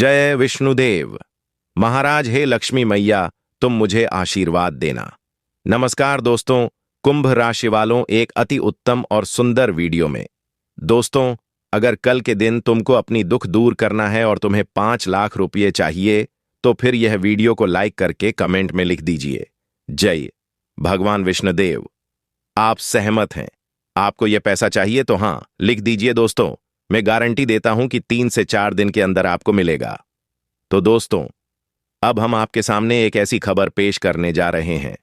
जय विष्णुदेव। महाराज हे लक्ष्मी मैया, तुम मुझे आशीर्वाद देना। नमस्कार दोस्तों, कुंभ राशि वालों, एक अति उत्तम और सुंदर वीडियो में। दोस्तों, अगर कल के दिन तुमको अपनी दुख दूर करना है और तुम्हें 5 लाख रुपये चाहिए तो फिर यह वीडियो को लाइक करके कमेंट में लिख दीजिए जय भगवान विष्णुदेव। आप सहमत हैं? आपको यह पैसा चाहिए तो हाँ लिख दीजिए दोस्तों। मैं गारंटी देता हूं कि 3 से 4 दिन के अंदर आपको मिलेगा। तो दोस्तों, अब हम आपके सामने एक ऐसी खबर पेश करने जा रहे हैं,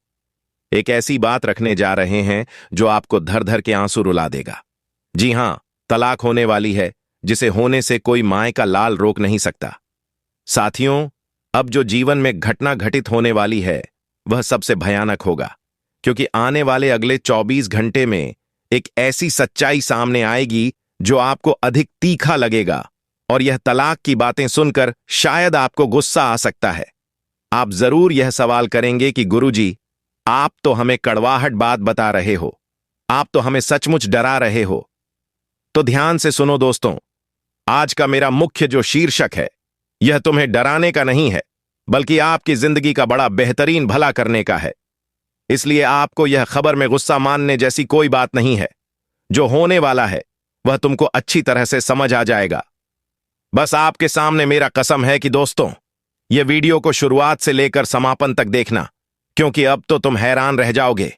एक ऐसी बात रखने जा रहे हैं जो आपको धर धर के आंसू रुला देगा। जी हां, तलाक होने वाली है, जिसे होने से कोई माय का लाल रोक नहीं सकता। साथियों, अब जो जीवन में घटना घटित होने वाली है वह सबसे भयानक होगा, क्योंकि आने वाले अगले 24 घंटे में एक ऐसी सच्चाई सामने आएगी जो आपको अधिक तीखा लगेगा। और यह तलाक की बातें सुनकर शायद आपको गुस्सा आ सकता है। आप जरूर यह सवाल करेंगे कि गुरुजी, आप तो हमें कड़वाहट बात बता रहे हो, आप तो हमें सचमुच डरा रहे हो। तो ध्यान से सुनो दोस्तों, आज का मेरा मुख्य जो शीर्षक है यह तुम्हें डराने का नहीं है, बल्कि आपकी जिंदगी का बड़ा बेहतरीन भला करने का है। इसलिए आपको यह खबर में गुस्सा मानने जैसी कोई बात नहीं है। जो होने वाला है वह तुमको अच्छी तरह से समझ आ जाएगा। बस आपके सामने मेरा कसम है कि दोस्तों, यह वीडियो को शुरुआत से लेकर समापन तक देखना, क्योंकि अब तो तुम हैरान रह जाओगे।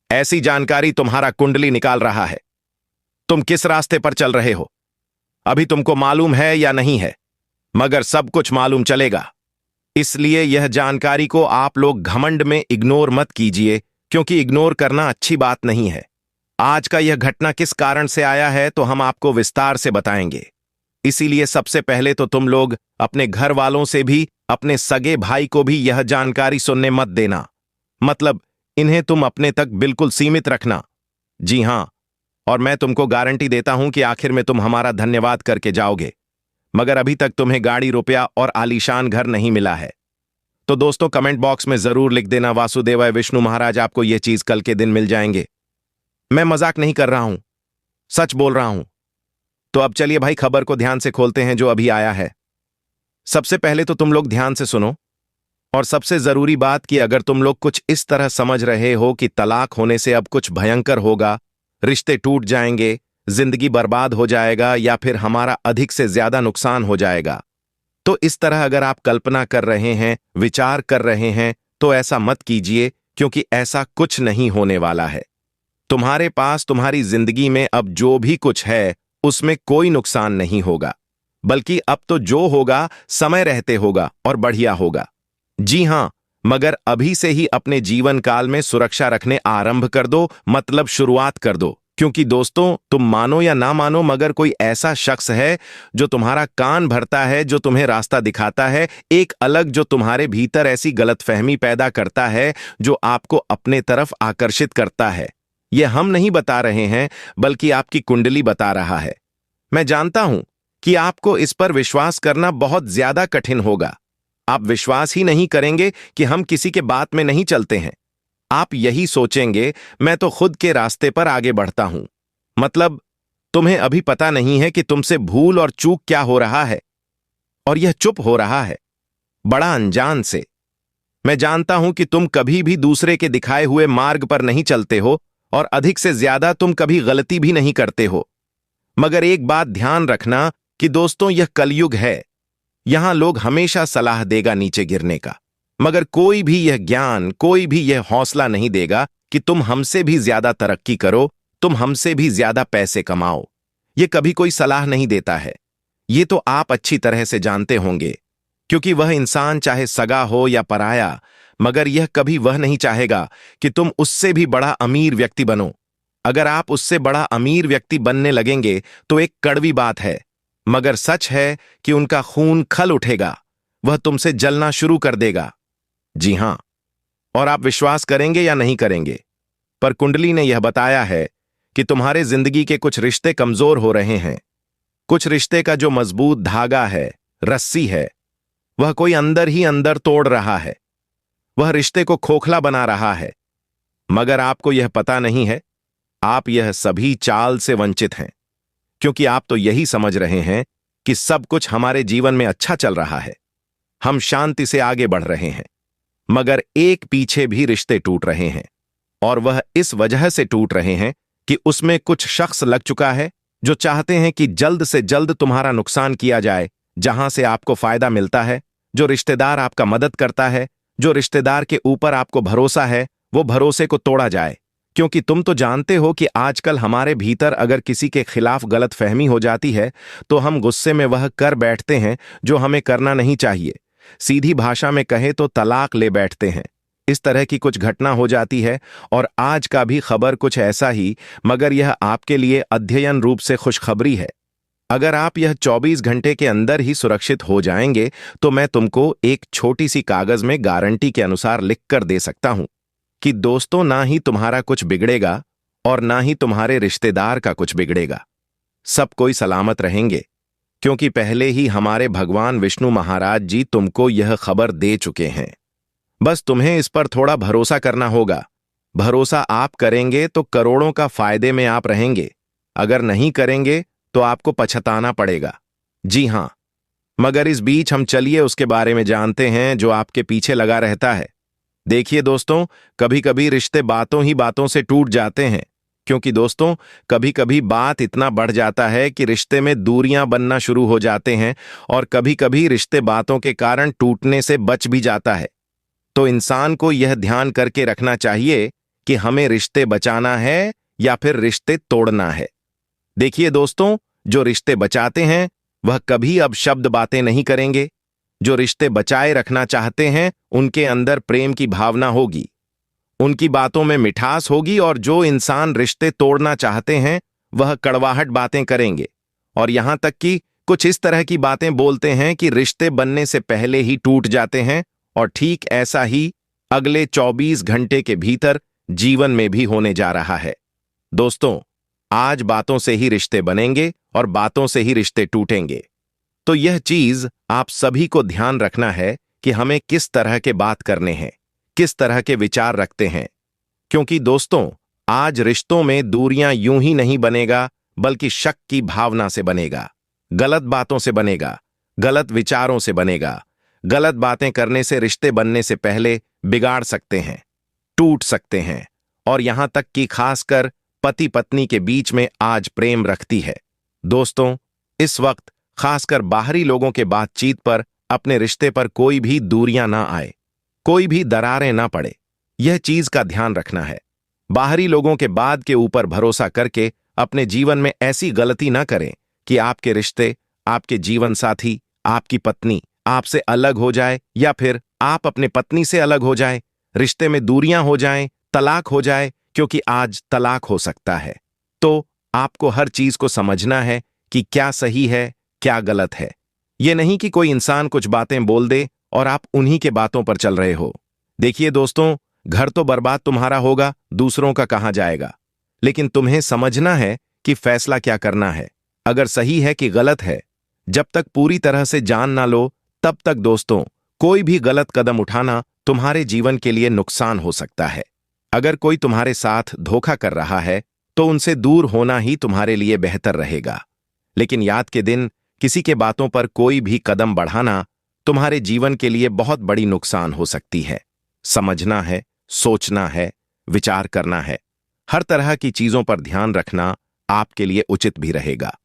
ऐसी जानकारी तुम्हारा कुंडली निकाल रहा है। तुम किस रास्ते पर चल रहे हो अभी तुमको मालूम है या नहीं है, मगर सब कुछ मालूम चलेगा। इसलिए यह जानकारी को आप लोग घमंड में इग्नोर मत कीजिए, क्योंकि इग्नोर करना अच्छी बात नहीं है। आज का यह घटना किस कारण से आया है तो हम आपको विस्तार से बताएंगे। इसीलिए सबसे पहले तो तुम लोग अपने घर वालों से भी, अपने सगे भाई को भी यह जानकारी सुनने मत देना। मतलब इन्हें तुम अपने तक बिल्कुल सीमित रखना। जी हां, और मैं तुमको गारंटी देता हूं कि आखिर में तुम हमारा धन्यवाद करके जाओगे। मगर अभी तक तुम्हें गाड़ी, रुपया और आलीशान घर नहीं मिला है तो दोस्तों कमेंट बॉक्स में जरूर लिख देना वासुदेवाय विष्णु महाराज, आपको यह चीज कल के दिन मिल जाएंगे। मैं मजाक नहीं कर रहा हूं, सच बोल रहा हूं। तो अब चलिए भाई, खबर को ध्यान से खोलते हैं जो अभी आया है। सबसे पहले तो तुम लोग ध्यान से सुनो, और सबसे जरूरी बात कि अगर तुम लोग कुछ इस तरह समझ रहे हो कि तलाक होने से अब कुछ भयंकर होगा, रिश्ते टूट जाएंगे, जिंदगी बर्बाद हो जाएगा या फिर हमारा अधिक से ज्यादा नुकसान हो जाएगा, तो इस तरह अगर आप कल्पना कर रहे हैं, विचार कर रहे हैं, तो ऐसा मत कीजिए, क्योंकि ऐसा कुछ नहीं होने वाला है। तुम्हारे पास तुम्हारी जिंदगी में अब जो भी कुछ है उसमें कोई नुकसान नहीं होगा, बल्कि अब तो जो होगा समय रहते होगा और बढ़िया होगा। जी हां, मगर अभी से ही अपने जीवन काल में सुरक्षा रखने आरंभ कर दो, मतलब शुरुआत कर दो। क्योंकि दोस्तों, तुम मानो या ना मानो, मगर कोई ऐसा शख्स है जो तुम्हारा कान भरता है, जो तुम्हें रास्ता दिखाता है, एक अलग जो तुम्हारे भीतर ऐसी गलतफहमी पैदा करता है जो आपको अपने तरफ आकर्षित करता है। यह हम नहीं बता रहे हैं, बल्कि आपकी कुंडली बता रहा है। मैं जानता हूं कि आपको इस पर विश्वास करना बहुत ज्यादा कठिन होगा। आप विश्वास ही नहीं करेंगे कि हम किसी के बात में नहीं चलते हैं। आप यही सोचेंगे, मैं तो खुद के रास्ते पर आगे बढ़ता हूं। मतलब तुम्हें अभी पता नहीं है कि तुमसे भूल और चूक क्या हो रहा है, और यह चुप हो रहा है बड़ा अनजान से। मैं जानता हूं कि तुम कभी भी दूसरे के दिखाए हुए मार्ग पर नहीं चलते हो, और अधिक से ज्यादा तुम कभी गलती भी नहीं करते हो। मगर एक बात ध्यान रखना कि दोस्तों, यह कलयुग है। यहां लोग हमेशा सलाह देगा नीचे गिरने का, मगर कोई भी यह ज्ञान, कोई भी यह हौसला नहीं देगा कि तुम हमसे भी ज्यादा तरक्की करो, तुम हमसे भी ज्यादा पैसे कमाओ। यह कभी कोई सलाह नहीं देता है। ये तो आप अच्छी तरह से जानते होंगे, क्योंकि वह इंसान चाहे सगा हो या पराया, मगर यह कभी वह नहीं चाहेगा कि तुम उससे भी बड़ा अमीर व्यक्ति बनो। अगर आप उससे बड़ा अमीर व्यक्ति बनने लगेंगे तो एक कड़वी बात है, मगर सच है कि उनका खून खल उठेगा, वह तुमसे जलना शुरू कर देगा। जी हां, और आप विश्वास करेंगे या नहीं करेंगे, पर कुंडली ने यह बताया है कि तुम्हारे जिंदगी के कुछ रिश्ते कमजोर हो रहे हैं। कुछ रिश्ते का जो मजबूत धागा है, रस्सी है, वह कोई अंदर ही अंदर तोड़ रहा है। वह रिश्ते को खोखला बना रहा है, मगर आपको यह पता नहीं है। आप यह सभी चाल से वंचित हैं, क्योंकि आप तो यही समझ रहे हैं कि सब कुछ हमारे जीवन में अच्छा चल रहा है, हम शांति से आगे बढ़ रहे हैं, मगर एक पीछे भी रिश्ते टूट रहे हैं। और वह इस वजह से टूट रहे हैं कि उसमें कुछ शख्स लग चुका है जो चाहते हैं कि जल्द से जल्द तुम्हारा नुकसान किया जाए। जहां से आपको फायदा मिलता है, जो रिश्तेदार आपका मदद करता है, जो रिश्तेदार के ऊपर आपको भरोसा है, वो भरोसे को तोड़ा जाए। क्योंकि तुम तो जानते हो कि आजकल हमारे भीतर अगर किसी के खिलाफ गलतफहमी हो जाती है तो हम गुस्से में वह कर बैठते हैं जो हमें करना नहीं चाहिए। सीधी भाषा में कहे तो तलाक ले बैठते हैं। इस तरह की कुछ घटना हो जाती है और आज का भी खबर कुछ ऐसा ही, मगर यह आपके लिए अध्ययन रूप से खुशखबरी है। अगर आप यह 24 घंटे के अंदर ही सुरक्षित हो जाएंगे तो मैं तुमको एक छोटी सी कागज में गारंटी के अनुसार लिख कर दे सकता हूं कि दोस्तों, ना ही तुम्हारा कुछ बिगड़ेगा और ना ही तुम्हारे रिश्तेदार का कुछ बिगड़ेगा। सब कोई सलामत रहेंगे, क्योंकि पहले ही हमारे भगवान विष्णु महाराज जी तुमको यह खबर दे चुके हैं। बस तुम्हें इस पर थोड़ा भरोसा करना होगा। भरोसा आप करेंगे तो करोड़ों का फायदे में आप रहेंगे, अगर नहीं करेंगे तो आपको पछताना पड़ेगा। जी हां, मगर इस बीच हम चलिए उसके बारे में जानते हैं जो आपके पीछे लगा रहता है। देखिए दोस्तों, कभी कभी रिश्ते बातों ही बातों से टूट जाते हैं, क्योंकि दोस्तों कभी कभी बात इतना बढ़ जाता है कि रिश्ते में दूरियां बनना शुरू हो जाते हैं, और कभी कभी रिश्ते बातों के कारण टूटने से बच भी जाता है। तो इंसान को यह ध्यान करके रखना चाहिए कि हमें रिश्ते बचाना है या फिर रिश्ते तोड़ना है। देखिए दोस्तों, जो रिश्ते बचाते हैं वह कभी अब शब्द बातें नहीं करेंगे। जो रिश्ते बचाए रखना चाहते हैं उनके अंदर प्रेम की भावना होगी, उनकी बातों में मिठास होगी। और जो इंसान रिश्ते तोड़ना चाहते हैं वह कड़वाहट बातें करेंगे, और यहां तक कि कुछ इस तरह की बातें बोलते हैं कि रिश्ते बनने से पहले ही टूट जाते हैं। और ठीक ऐसा ही अगले 24 घंटे के भीतर जीवन में भी होने जा रहा है। दोस्तों, आज बातों से ही रिश्ते बनेंगे और बातों से ही रिश्ते टूटेंगे। तो यह चीज आप सभी को ध्यान रखना है कि हमें किस तरह के बात करने हैं, किस तरह के विचार रखते हैं। क्योंकि दोस्तों, आज रिश्तों में दूरियां यूं ही नहीं बनेगा, बल्कि शक की भावना से बनेगा, गलत बातों से बनेगा, गलत विचारों से बनेगा। गलत बातें करने से रिश्ते बनने से पहले बिगाड़ सकते हैं, टूट सकते हैं, और यहां तक कि खासकर पति पत्नी के बीच में आज प्रेम रखती है। दोस्तों, इस वक्त खासकर बाहरी लोगों के बातचीत पर अपने रिश्ते पर कोई भी दूरियां ना आए, कोई भी दरारें ना पड़े, यह चीज का ध्यान रखना है। बाहरी लोगों के बाद के ऊपर भरोसा करके अपने जीवन में ऐसी गलती ना करें कि आपके रिश्ते, आपके जीवन साथी, आपकी पत्नी आपसे अलग हो जाए, या फिर आप अपने पत्नी से अलग हो जाए, रिश्ते में दूरियां हो जाएं, तलाक हो जाए, क्योंकि आज तलाक हो सकता है। तो आपको हर चीज को समझना है कि क्या सही है, क्या गलत है। यह नहीं कि कोई इंसान कुछ बातें बोल दे और आप उन्हीं के बातों पर चल रहे हो। देखिए दोस्तों, घर तो बर्बाद तुम्हारा होगा, दूसरों का कहां जाएगा। लेकिन तुम्हें समझना है कि फैसला क्या करना है, अगर सही है कि गलत है। जब तक पूरी तरह से जान ना लो, तब तक दोस्तों कोई भी गलत कदम उठाना तुम्हारे जीवन के लिए नुकसान हो सकता है। अगर कोई तुम्हारे साथ धोखा कर रहा है तो उनसे दूर होना ही तुम्हारे लिए बेहतर रहेगा। लेकिन याद के दिन किसी के बातों पर कोई भी कदम बढ़ाना तुम्हारे जीवन के लिए बहुत बड़ी नुकसान हो सकती है। समझना है, सोचना है, विचार करना है। हर तरह की चीजों पर ध्यान रखना आपके लिए उचित भी रहेगा।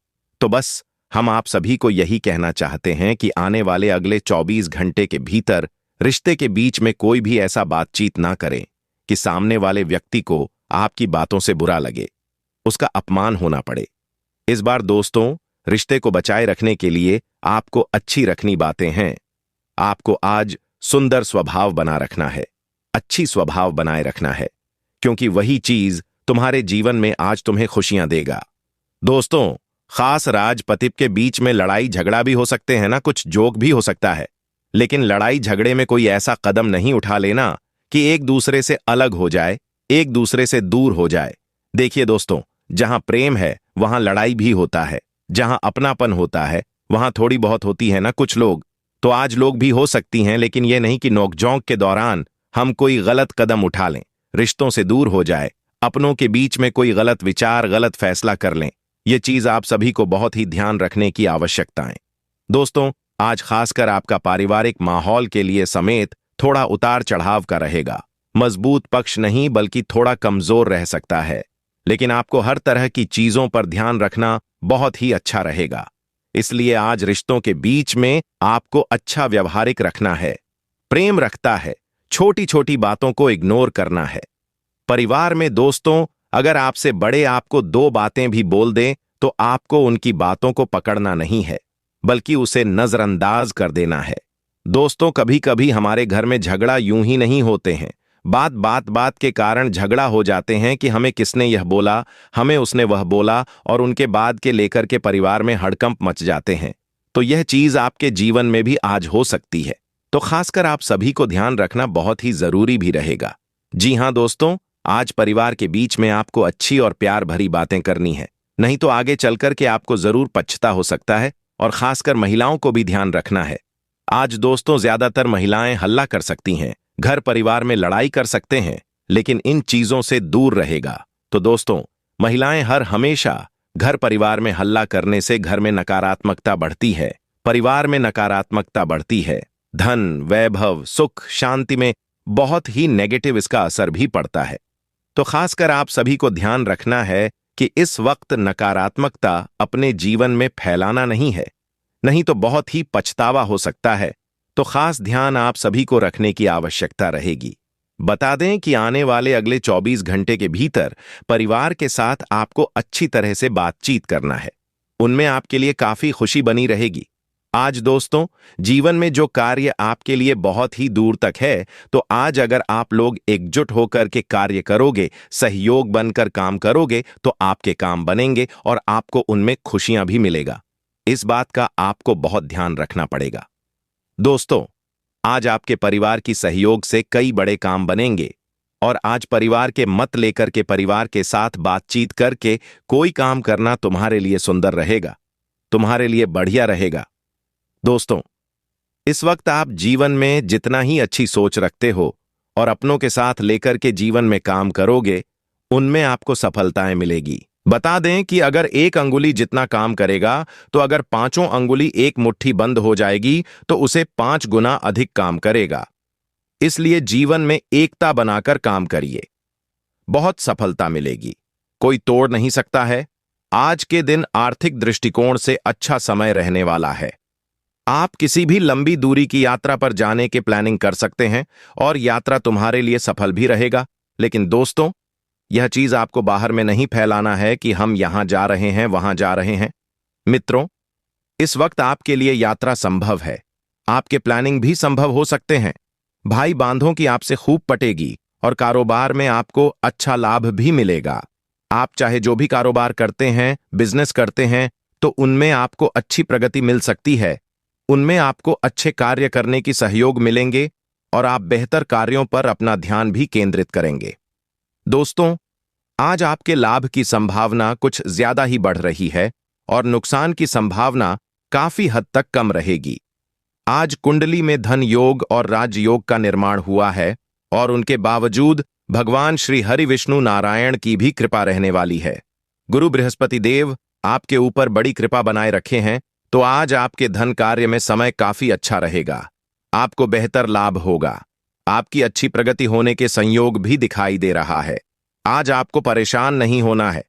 तो बस हम आप सभी को यही कहना चाहते हैं कि आने वाले अगले 24 घंटे के भीतर रिश्ते के बीच में कोई भी ऐसा बातचीत ना करें कि सामने वाले व्यक्ति को आपकी बातों से बुरा लगे, उसका अपमान होना पड़े। इस बार दोस्तों, रिश्ते को बचाए रखने के लिए आपको अच्छी रखनी बातें हैं। आपको आज सुंदर स्वभाव बना रखना है, अच्छी स्वभाव बनाए रखना है, क्योंकि वही चीज तुम्हारे जीवन में आज तुम्हें खुशियां देगा। दोस्तों, खास राज पति के बीच में लड़ाई झगड़ा भी हो सकते हैं ना, कुछ जोक भी हो सकता है, लेकिन लड़ाई झगड़े में कोई ऐसा कदम नहीं उठा लेना कि एक दूसरे से अलग हो जाए, एक दूसरे से दूर हो जाए। देखिए दोस्तों, जहां प्रेम है वहां लड़ाई भी होता है, जहां अपनापन होता है वहां थोड़ी बहुत होती है ना कुछ लोग। तो आज लोग भी हो सकती हैं, लेकिन यह नहीं कि नोकझोंक के दौरान हम कोई गलत कदम उठा लें, रिश्तों से दूर हो जाए, अपनों के बीच में कोई गलत विचार, गलत फैसला कर लें। यह चीज आप सभी को बहुत ही ध्यान रखने की आवश्यकता है। दोस्तों, आज खासकर आपका पारिवारिक माहौल के लिए समेत थोड़ा उतार चढ़ाव का रहेगा। मजबूत पक्ष नहीं बल्कि थोड़ा कमजोर रह सकता है, लेकिन आपको हर तरह की चीजों पर ध्यान रखना बहुत ही अच्छा रहेगा। इसलिए आज रिश्तों के बीच में आपको अच्छा व्यवहारिक रखना है, प्रेम रखता है, छोटी छोटी बातों को इग्नोर करना है। परिवार में दोस्तों, अगर आपसे बड़े आपको दो बातें भी बोल दें तो आपको उनकी बातों को पकड़ना नहीं है, बल्कि उसे नजरअंदाज कर देना है। दोस्तों, कभी कभी हमारे घर में झगड़ा यूं ही नहीं होते हैं। बात के कारण झगड़ा हो जाते हैं कि हमें किसने यह बोला, हमें उसने वह बोला, और उनके बाद के लेकर के परिवार में हड़कंप मच जाते हैं। तो यह चीज आपके जीवन में भी आज हो सकती है। तो खासकर आप सभी को ध्यान रखना बहुत ही जरूरी भी रहेगा। जी हां दोस्तों, आज परिवार के बीच में आपको अच्छी और प्यार भरी बातें करनी है, नहीं तो आगे चलकर के आपको जरूर पछता हो सकता है। और खासकर महिलाओं को भी ध्यान रखना है। आज दोस्तों, ज्यादातर महिलाएं हल्ला कर सकती हैं, घर परिवार में लड़ाई कर सकते हैं, लेकिन इन चीजों से दूर रहेगा। तो दोस्तों, महिलाएं हर हमेशा घर परिवार में हल्ला करने से घर में नकारात्मकता बढ़ती है, परिवार में नकारात्मकता बढ़ती है, धन, वैभव, सुख, शांति में बहुत ही नेगेटिव इसका असर भी पड़ता है। तो खासकर आप सभी को ध्यान रखना है कि इस वक्त नकारात्मकता अपने जीवन में फैलाना नहीं है, नहीं तो बहुत ही पछतावा हो सकता है। तो खास ध्यान आप सभी को रखने की आवश्यकता रहेगी। बता दें कि आने वाले अगले 24 घंटे के भीतर परिवार के साथ आपको अच्छी तरह से बातचीत करना है, उनमें आपके लिए काफी खुशी बनी रहेगी। आज दोस्तों, जीवन में जो कार्य आपके लिए बहुत ही दूर तक है, तो आज अगर आप लोग एकजुट होकर के कार्य करोगे, सहयोग बनकर काम करोगे, तो आपके काम बनेंगे और आपको उनमें खुशियां भी मिलेगा। इस बात का आपको बहुत ध्यान रखना पड़ेगा। दोस्तों, आज आपके परिवार की सहयोग से कई बड़े काम बनेंगे, और आज परिवार के मत लेकर के परिवार के साथ बातचीत करके कोई काम करना तुम्हारे लिए सुंदर रहेगा, तुम्हारे लिए बढ़िया रहेगा। दोस्तों, इस वक्त आप जीवन में जितना ही अच्छी सोच रखते हो और अपनों के साथ लेकर के जीवन में काम करोगे, उनमें आपको सफलताएं मिलेगी। बता दें कि अगर एक अंगुली जितना काम करेगा, तो अगर पांचों अंगुली एक मुट्ठी बंद हो जाएगी तो उसे 5 गुना अधिक काम करेगा। इसलिए जीवन में एकता बनाकर काम करिए, बहुत सफलता मिलेगी, कोई तोड़ नहीं सकता है। आज के दिन आर्थिक दृष्टिकोण से अच्छा समय रहने वाला है। आप किसी भी लंबी दूरी की यात्रा पर जाने के प्लानिंग कर सकते हैं और यात्रा तुम्हारे लिए सफल भी रहेगा। लेकिन दोस्तों, यह चीज आपको बाहर में नहीं फैलाना है कि हम यहां जा रहे हैं, वहां जा रहे हैं। मित्रों, इस वक्त आपके लिए यात्रा संभव है, आपके प्लानिंग भी संभव हो सकते हैं। भाई बांधों की आपसे खूब पटेगी और कारोबार में आपको अच्छा लाभ भी मिलेगा। आप चाहे जो भी कारोबार करते हैं, बिजनेस करते हैं, तो उनमें आपको अच्छी प्रगति मिल सकती है। उनमें आपको अच्छे कार्य करने की सहयोग मिलेंगे और आप बेहतर कार्यों पर अपना ध्यान भी केंद्रित करेंगे। दोस्तों, आज आपके लाभ की संभावना कुछ ज्यादा ही बढ़ रही है और नुकसान की संभावना काफी हद तक कम रहेगी। आज कुंडली में धन योग और राजयोग का निर्माण हुआ है और उनके बावजूद भगवान श्री हरि विष्णु नारायण की भी कृपा रहने वाली है। गुरु बृहस्पति देव आपके ऊपर बड़ी कृपा बनाए रखे हैं, तो आज आपके धन कार्य में समय काफी अच्छा रहेगा। आपको बेहतर लाभ होगा, आपकी अच्छी प्रगति होने के संयोग भी दिखाई दे रहा है। आज आपको परेशान नहीं होना है।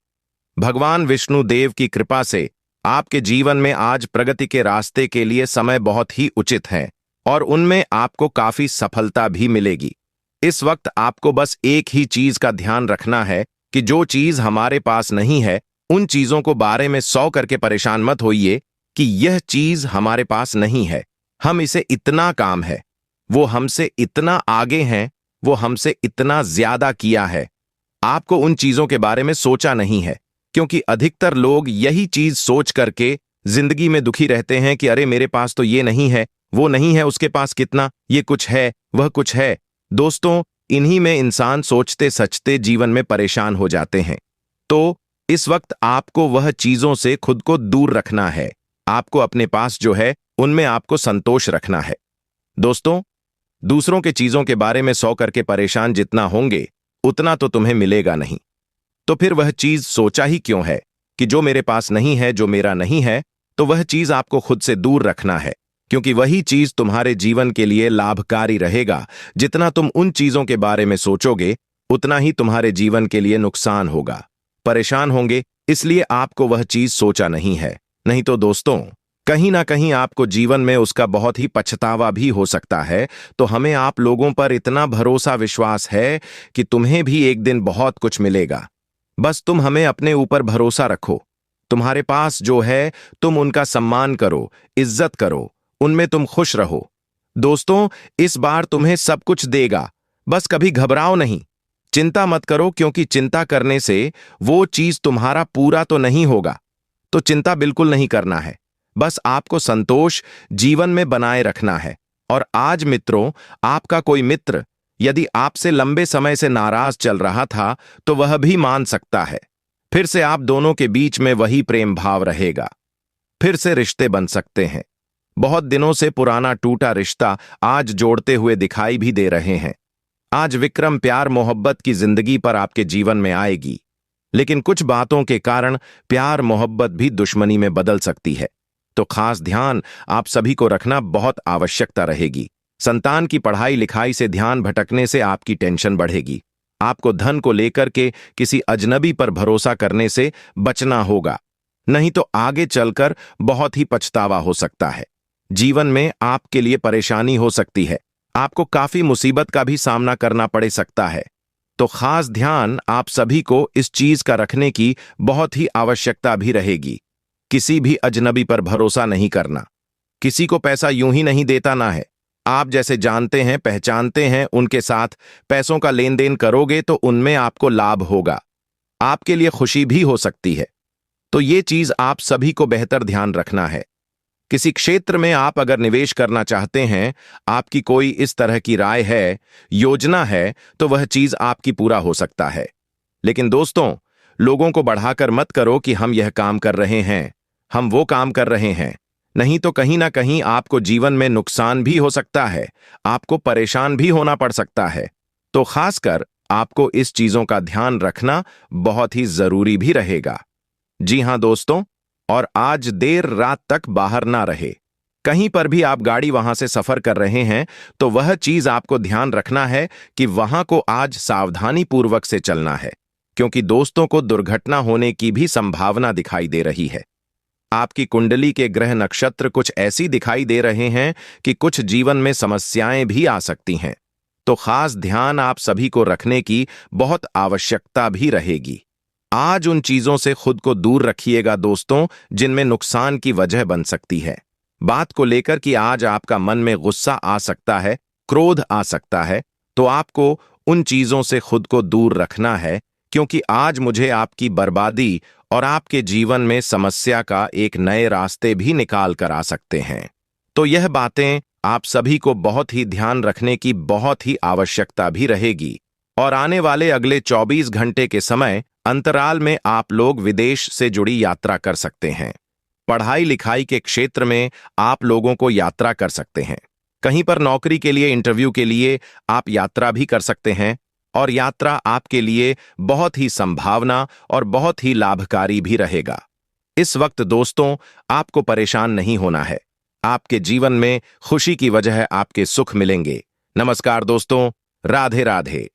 भगवान विष्णु देव की कृपा से आपके जीवन में आज प्रगति के रास्ते के लिए समय बहुत ही उचित है और उनमें आपको काफी सफलता भी मिलेगी। इस वक्त आपको बस एक ही चीज का ध्यान रखना है कि जो चीज हमारे पास नहीं है, उन चीजों को बारे में 100 करके परेशान मत होइए कि यह चीज हमारे पास नहीं है, हम इसे इतना काम है, वो हमसे इतना आगे हैं, वो हमसे इतना ज्यादा किया है। आपको उन चीजों के बारे में सोचा नहीं है, क्योंकि अधिकतर लोग यही चीज सोच करके जिंदगी में दुखी रहते हैं कि अरे मेरे पास तो ये नहीं है, वो नहीं है, उसके पास कितना, ये कुछ है, वह कुछ है। दोस्तों, इन्हीं में इंसान सोचते सचते जीवन में परेशान हो जाते हैं। तो इस वक्त आपको वह चीजों से खुद को दूर रखना है। आपको अपने पास जो है उनमें आपको संतोष रखना है। दोस्तों, दूसरों के चीजों के बारे में 100 करके परेशान जितना होंगे, उतना तो तुम्हें मिलेगा नहीं। तो फिर वह चीज सोचा ही क्यों है कि जो मेरे पास नहीं है, जो मेरा नहीं है, तो तो वह चीज आपको खुद से दूर रखना है, क्योंकि वही चीज तुम्हारे जीवन के लिए लाभकारी रहेगा। जितना तुम उन चीजों के बारे में सोचोगे, उतना ही तुम्हारे जीवन के लिए नुकसान होगा। परेशान होंगे, इसलिए आपको वह चीज सोचा नहीं है। नहीं तो दोस्तों, कहीं ना कहीं आपको जीवन में उसका बहुत ही पछतावा भी हो सकता है। तो हमें आप लोगों पर इतना भरोसा विश्वास है कि तुम्हें भी एक दिन बहुत कुछ मिलेगा। बस तुम हमें अपने ऊपर भरोसा रखो। तुम्हारे पास जो है तुम उनका सम्मान करो, इज्जत करो, उनमें तुम खुश रहो। दोस्तों, इस बार तुम्हें सब कुछ देगा। बस कभी घबराओ नहीं, चिंता मत करो, क्योंकि चिंता करने से वो चीज तुम्हारा पूरा तो नहीं होगा। तो चिंता बिल्कुल नहीं करना है। बस आपको संतोष जीवन में बनाए रखना है। और आज मित्रों, आपका कोई मित्र यदि आपसे लंबे समय से नाराज चल रहा था, तो वह भी मान सकता है। फिर से आप दोनों के बीच में वही प्रेम भाव रहेगा। फिर से रिश्ते बन सकते हैं। बहुत दिनों से पुराना टूटा रिश्ता आज जोड़ते हुए दिखाई भी दे रहे हैं। आज विक्रम प्यार मोहब्बत की जिंदगी पर आपके जीवन में आएगी। लेकिन कुछ बातों के कारण प्यार मोहब्बत भी दुश्मनी में बदल सकती है। तो खास ध्यान आप सभी को रखना बहुत आवश्यकता रहेगी। संतान की पढ़ाई लिखाई से ध्यान भटकने से आपकी टेंशन बढ़ेगी। आपको धन को लेकर के किसी अजनबी पर भरोसा करने से बचना होगा, नहीं तो आगे चलकर बहुत ही पछतावा हो सकता है। जीवन में आपके लिए परेशानी हो सकती है। आपको काफी मुसीबत का भी सामना करना पड़ सकता है। तो खास ध्यान आप सभी को इस चीज का रखने की बहुत ही आवश्यकता भी रहेगी। किसी भी अजनबी पर भरोसा नहीं करना। किसी को पैसा यूं ही नहीं देता ना है। आप जैसे जानते हैं, पहचानते हैं, उनके साथ पैसों का लेन देन करोगे तो उनमें आपको लाभ होगा, आपके लिए खुशी भी हो सकती है। तो ये चीज आप सभी को बेहतर ध्यान रखना है। किसी क्षेत्र में आप अगर निवेश करना चाहते हैं, आपकी कोई इस तरह की राय है, योजना है, तो वह चीज आपकी पूरा हो सकता है। लेकिन दोस्तों, लोगों को बढ़ाकर मत करो कि हम यह काम कर रहे हैं, हम वो काम कर रहे हैं। नहीं तो कहीं ना कहीं आपको जीवन में नुकसान भी हो सकता है, आपको परेशान भी होना पड़ सकता है। तो खासकर आपको इस चीजों का ध्यान रखना बहुत ही जरूरी भी रहेगा। जी हां दोस्तों, और आज देर रात तक बाहर ना रहे। कहीं पर भी आप गाड़ी वहां से सफर कर रहे हैं, तो वह चीज आपको ध्यान रखना है कि वहां को आज सावधानी पूर्वक से चलना है, क्योंकि दोस्तों को दुर्घटना होने की भी संभावना दिखाई दे रही है। आपकी कुंडली के ग्रह नक्षत्र कुछ ऐसी दिखाई दे रहे हैं कि कुछ जीवन में समस्याएं भी आ सकती हैं। तो खास ध्यान आप सभी को रखने की बहुत आवश्यकता भी रहेगी। आज उन चीजों से खुद को दूर रखिएगा दोस्तों, जिनमें नुकसान की वजह बन सकती है। बात को लेकर कि आज आपका मन में गुस्सा आ सकता है, क्रोध आ सकता है, तो आपको उन चीजों से खुद को दूर रखना है, क्योंकि आज मुझे आपकी बर्बादी और आपके जीवन में समस्या का एक नए रास्ते भी निकाल कर आ सकते हैं। तो यह बातें आप सभी को बहुत ही ध्यान रखने की बहुत ही आवश्यकता भी रहेगी। और आने वाले अगले 24 घंटे के समय अंतराल में आप लोग विदेश से जुड़ी यात्रा कर सकते हैं। पढ़ाई लिखाई के क्षेत्र में आप लोगों को यात्रा कर सकते हैं। कहीं पर नौकरी के लिए, इंटरव्यू के लिए आप यात्रा भी कर सकते हैं। और यात्रा आपके लिए बहुत ही संभावना और बहुत ही लाभकारी भी रहेगा। इस वक्त दोस्तों, आपको परेशान नहीं होना है। आपके जीवन में खुशी की वजह आपके सुख मिलेंगे। नमस्कार दोस्तों, राधे राधे।